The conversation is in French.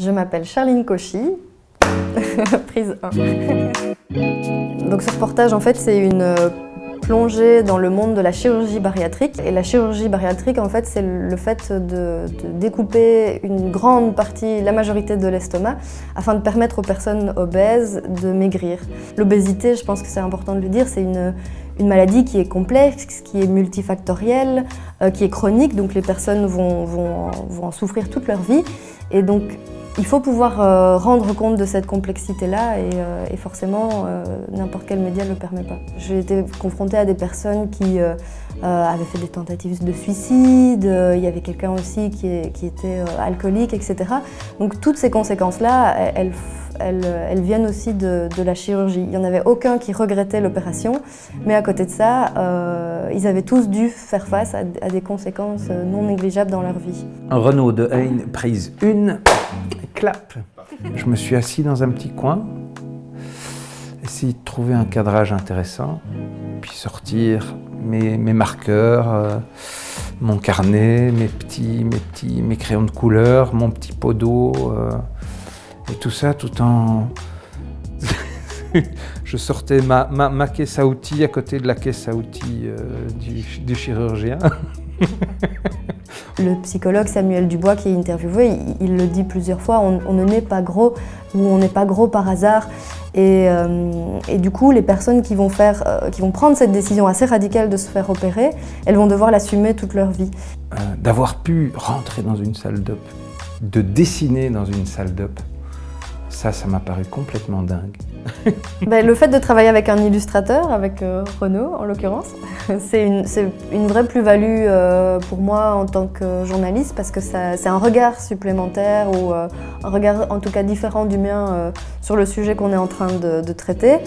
Je m'appelle Charline Cauchy, prise 1. Donc ce reportage, en fait, c'est une plongée dans le monde de la chirurgie bariatrique. Et la chirurgie bariatrique, en fait, c'est le fait de découper une grande partie, la majorité de l'estomac, afin de permettre aux personnes obèses de maigrir. L'obésité, je pense que c'est important de le dire, c'est une maladie qui est complexe, qui est multifactorielle, qui est chronique, donc les personnes vont en souffrir toute leur vie. Et donc, il faut pouvoir rendre compte de cette complexité-là et forcément, n'importe quel média ne le permet pas. J'ai été confrontée à des personnes qui avaient fait des tentatives de suicide, il y avait quelqu'un aussi qui était alcoolique, etc. Donc toutes ces conséquences-là, elles viennent aussi de la chirurgie. Il n'y en avait aucun qui regrettait l'opération, mais à côté de ça, ils avaient tous dû faire face à des conséquences non négligeables dans leur vie. Renaud de Haine, prise 1, clap. Je me suis assis dans un petit coin, essayer de trouver un cadrage intéressant, puis sortir mes marqueurs, mon carnet, mes crayons de couleur, mon petit pot d'eau, et tout ça tout en... Je sortais ma caisse à outils à côté de la caisse à outils du chirurgien. Le psychologue Samuel Dubois qui est interviewé, il le dit plusieurs fois, on ne naît pas gros ou on n'est pas gros par hasard. Et du coup, les personnes qui vont prendre cette décision assez radicale de se faire opérer, elles vont devoir l'assumer toute leur vie. D'avoir pu rentrer dans une salle d'op, de dessiner dans une salle d'op, ça m'a paru complètement dingue. Le fait de travailler avec un illustrateur, avec Renaud en l'occurrence, c'est une vraie plus-value pour moi en tant que journaliste parce que c'est un regard supplémentaire ou un regard en tout cas différent du mien sur le sujet qu'on est en train de traiter.